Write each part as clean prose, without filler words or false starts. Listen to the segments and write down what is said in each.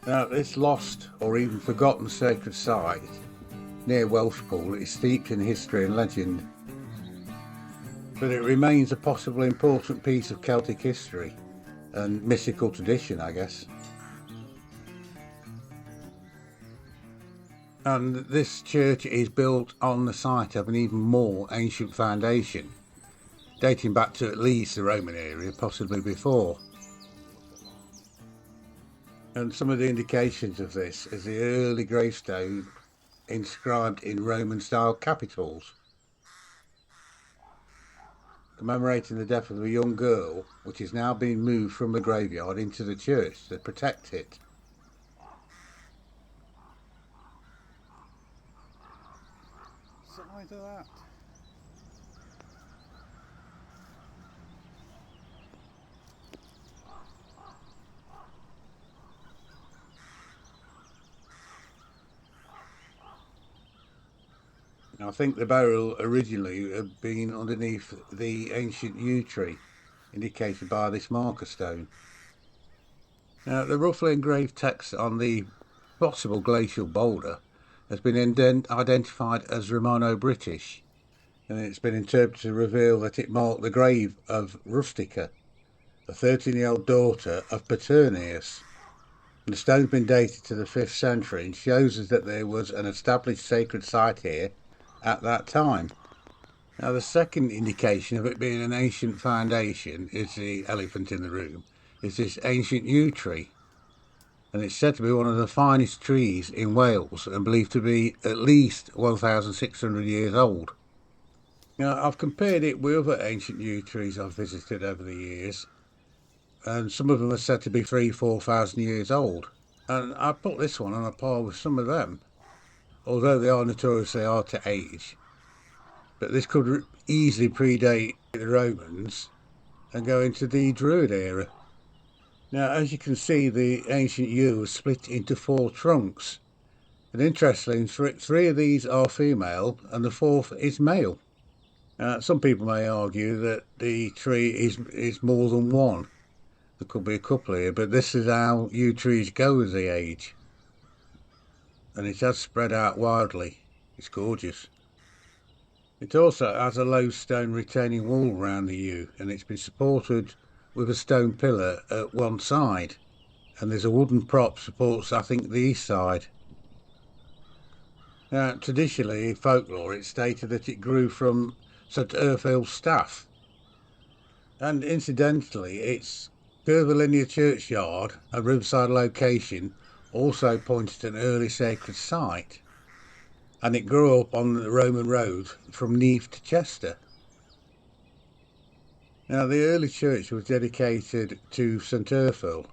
Now, this lost or even forgotten sacred site near Welshpool is steeped in history and legend, but it remains a possibly important piece of Celtic history and mystical tradition, I guess. And this church is built on the site of an even more ancient foundation, dating back to at least the Roman era, possibly before. And some of the indications of this is the early gravestone inscribed in Roman-style capitals, commemorating the death of a young girl, which is now being moved from the graveyard into the church to protect it. Side of that. I think the burial originally had been underneath the ancient yew tree, indicated by this marker stone. Now, the roughly engraved text on the possible glacial boulder has been identified as Romano-British, and it's been interpreted to reveal that it marked the grave of Rustica, a 13-year-old daughter of Paternius. And the stone's been dated to the 5th century and shows us that there was an established sacred site here at that time. Now, the second indication of it being an ancient foundation is the elephant in the room, is this ancient yew tree. And it's said to be one of the finest trees in Wales and believed to be at least 1,600 years old. Now, I've compared it with other ancient yew trees I've visited over the years, and some of them are said to be 3,000–4,000 years old. And I put this one on a par with some of them, although they are notoriously hard to age. But this could easily predate the Romans and go into the Druid era. Now, as you can see, the ancient yew was split into 4 trunks. And interestingly, 3 of these are female and the 4th is male. Some people may argue that the tree is more than one. There could be a couple here, but this is how yew trees go as they age. And it has spread out wildly. It's gorgeous. It also has a low stone retaining wall around the yew, and it's been supported with a stone pillar at one side, and there's a wooden prop supports, I think, the east side. Now, traditionally in folklore, it's stated that it grew from St Erfyl's staff, and incidentally, its curvilinear churchyard, a riverside location, also pointed to an early sacred site, and it grew up on the Roman road from Neath to Chester. Now, the early church was dedicated to St Erfyl,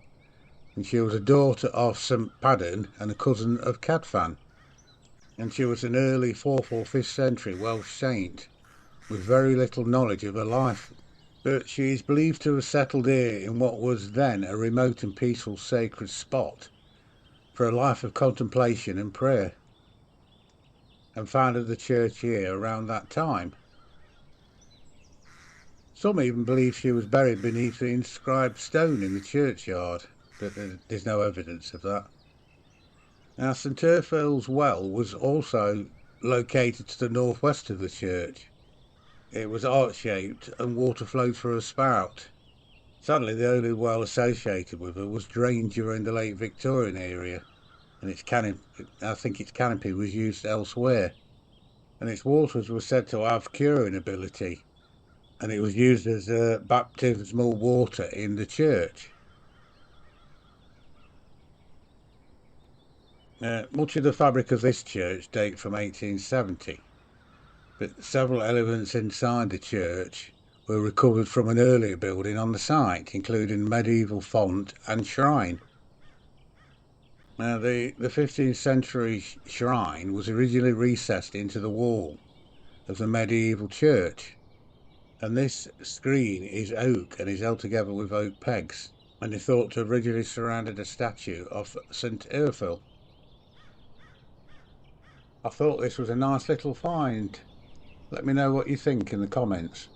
and she was a daughter of St Padden and a cousin of Cadfan, and she was an early 4th or 5th century Welsh saint with very little knowledge of her life, but she is believed to have settled here in what was then a remote and peaceful sacred spot for a life of contemplation and prayer, and founded the church here around that time. Some even believe she was buried beneath the inscribed stone in the churchyard, but there's no evidence of that. Now, St Erfyl's well was also located to the northwest of the church. It was arch-shaped and water flowed through a spout. Sadly, the only well associated with it was drained during the late Victorian era, and I think its canopy was used elsewhere. And its waters were said to have curing ability, and it was used as baptismal water in the church. Much of the fabric of this church date from 1870, but several elements inside the church were recovered from an earlier building on the site, including medieval font and shrine. Now, the 15th century shrine was originally recessed into the wall of the medieval church, and this screen is oak and is held together with oak pegs, and is thought to have originally surrounded a statue of St Erfyl. I thought this was a nice little find. Let me know what you think in the comments.